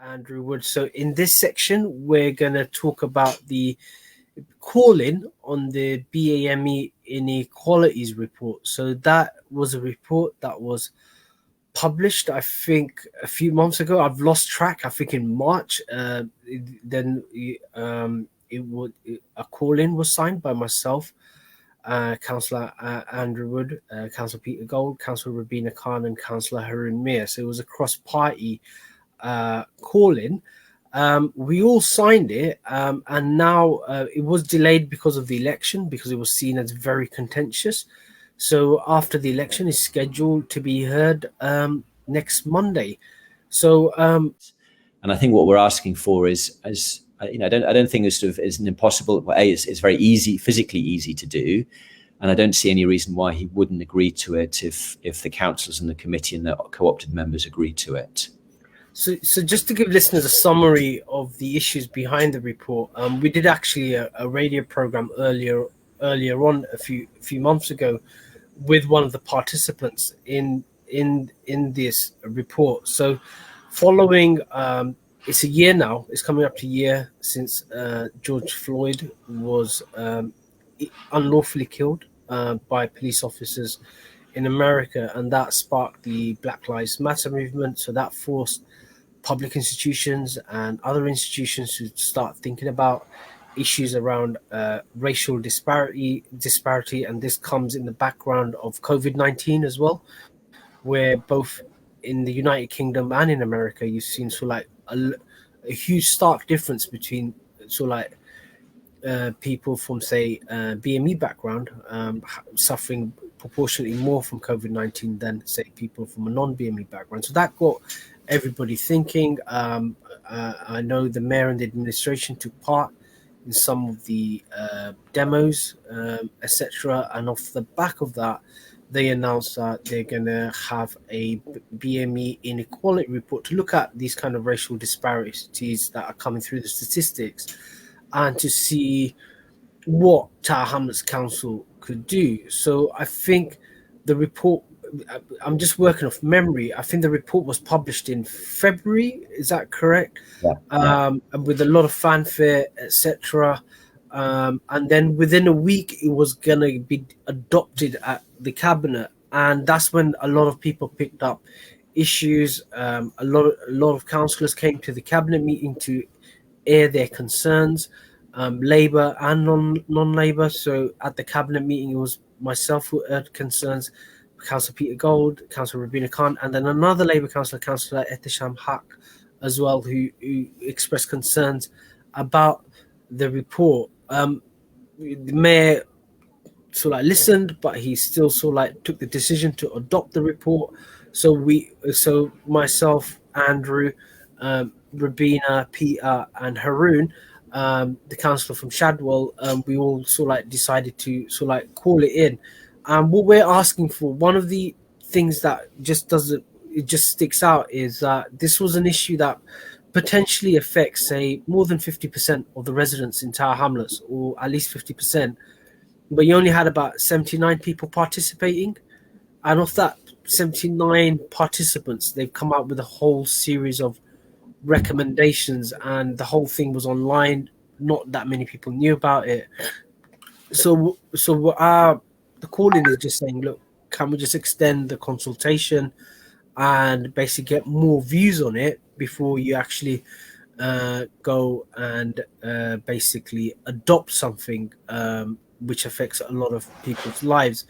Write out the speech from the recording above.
Andrew Wood. So in this section, we're going to talk about the call-in on the BAME inequalities report. So that was a report that was published, I think, a few months ago. I've lost track. I think in March. Then a call-in was signed by myself, Councillor Andrew Wood, Councillor Peter Gold, Councillor Rabina Khan, and Councillor Haroon Mir. So it was a cross-party call-in. We all signed it, and now it was delayed because of the election, because it was seen as very contentious. So after the election is scheduled to be heard next Monday. So and I think what we're asking for is, as I don't think it's sort of is an impossible. Well, it's very easy, physically easy to do, and I don't see any reason why he wouldn't agree to it if the councillors and the committee and the co-opted members agree to it. So just to give listeners a summary of the issues behind the report, we did actually a radio program earlier on a few months ago with one of the participants in this report. So following, it's a year now. It's coming up to a year since George Floyd was unlawfully killed by police officers in America, and that sparked the Black Lives Matter movement. So that forced public institutions and other institutions to start thinking about issues around racial disparity, and this comes in the background of COVID-19 as well, where both in the United Kingdom and in America, you've seen a huge stark difference between people from, say, BME background suffering proportionately more from COVID-19 than, say, people from a non-BME background. So that got everybody thinking. I know the mayor and the administration took part in some of the demos, etc. And off the back of that, they announced that they're going to have a BME inequality report to look at these kind of racial disparities that are coming through the statistics, and to see what Tower Hamlets Council could do. So I think the report, I'm just working off memory, I think the report was published in February, is that correct? Yeah. And with a lot of fanfare, etc. And then within a week, it was going to be adopted at the cabinet. And that's when a lot of people picked up issues. A lot of councillors came to the cabinet meeting to air their concerns, Labour and non-Labour. So at the cabinet meeting, it was myself who aired concerns, Councillor Peter Gold, Councillor Rabina Khan, and then another Labour councillor, Councillor Ehtisham Haq, as well, who expressed concerns about the report. The mayor listened, but he still took the decision to adopt the report. So myself, Andrew, Rabina, Peter, and Haroon, the councillor from Shadwell, we all decided to call it in. What we're asking for, one of the things that just sticks out, is that this was an issue that potentially affects, say, more than 50% of the residents in Tower Hamlets, or at least 50%. But you only had about 79 people participating, and of that 79 participants, they've come out with a whole series of recommendations, and the whole thing was online. Not that many people knew about it. So the call-in is just saying, look, can we just extend the consultation and basically get more views on it before you actually go and basically adopt something which affects a lot of people's lives.